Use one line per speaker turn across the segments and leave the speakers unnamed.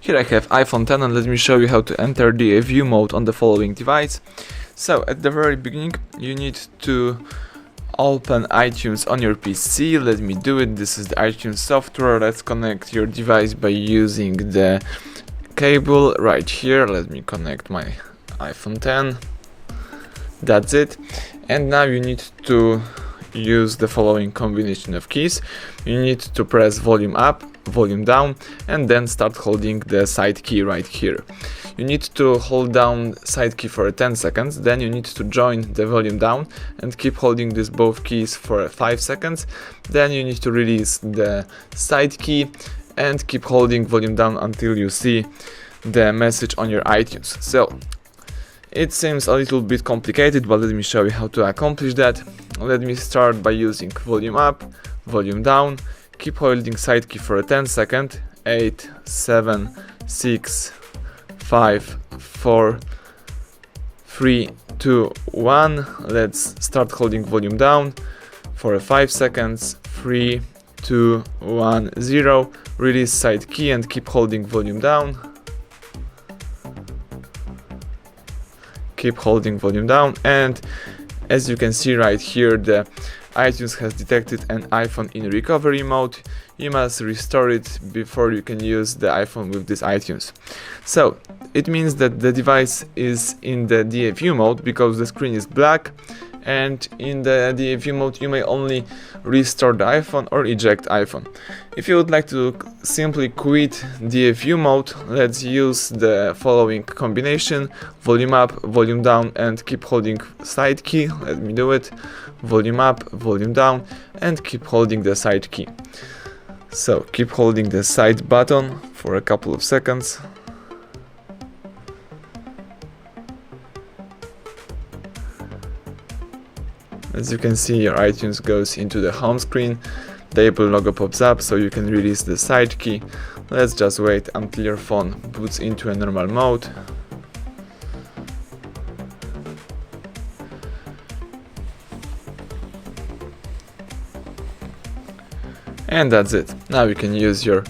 Here I have iPhone 10 and let me show you how to enter DFU mode on the following device. So at the very beginning you need to open iTunes on your PC. Let me do it. This is the iTunes software. Let's connect your device by using the cable right here. Let me connect my iPhone 10. That's it. And now you need to use the following combination of keys. You need to press volume up, volume down, and then start holding the side key right here. You need to hold down side key for 10 seconds, then you need to join the volume down and keep holding these both keys for 5 seconds. Then you need to release the side key and keep holding volume down until you see the message on your iTunes. So it seems a little bit complicated, but let me show you how to accomplish that. Let me start by using volume up, volume down, keep holding side key for 10 seconds, 8, 7, 6, 5, 4, 3, 2, 1. Let's start holding volume down for 5 seconds, 3, 2, 1, 0. Release side key and keep holding volume down. Keep holding volume down, and as you can see right here, the iTunes has detected an iPhone in recovery mode. You must restore it before you can use the iPhone with this iTunes. So it means that the device is in the DFU mode because the screen is black, and in the DFU mode you may only restore the iPhone or eject iPhone. If you would like to simply quit DFU mode, let's use the following combination: volume up, volume down, and keep holding side key. Let me do it. Volume up, volume down, and keep holding the side key. So keep holding the side button for a couple of seconds. As you can see, your iTunes goes into the home screen, the Apple logo pops up, so you can release the side key. Let's just wait until your phone boots into a normal mode. And that's it. Now you can use your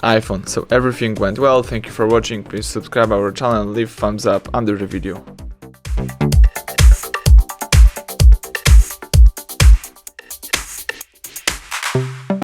iPhone. So everything went well. Thank you for watching. Please subscribe our channel and leave thumbs up under the video.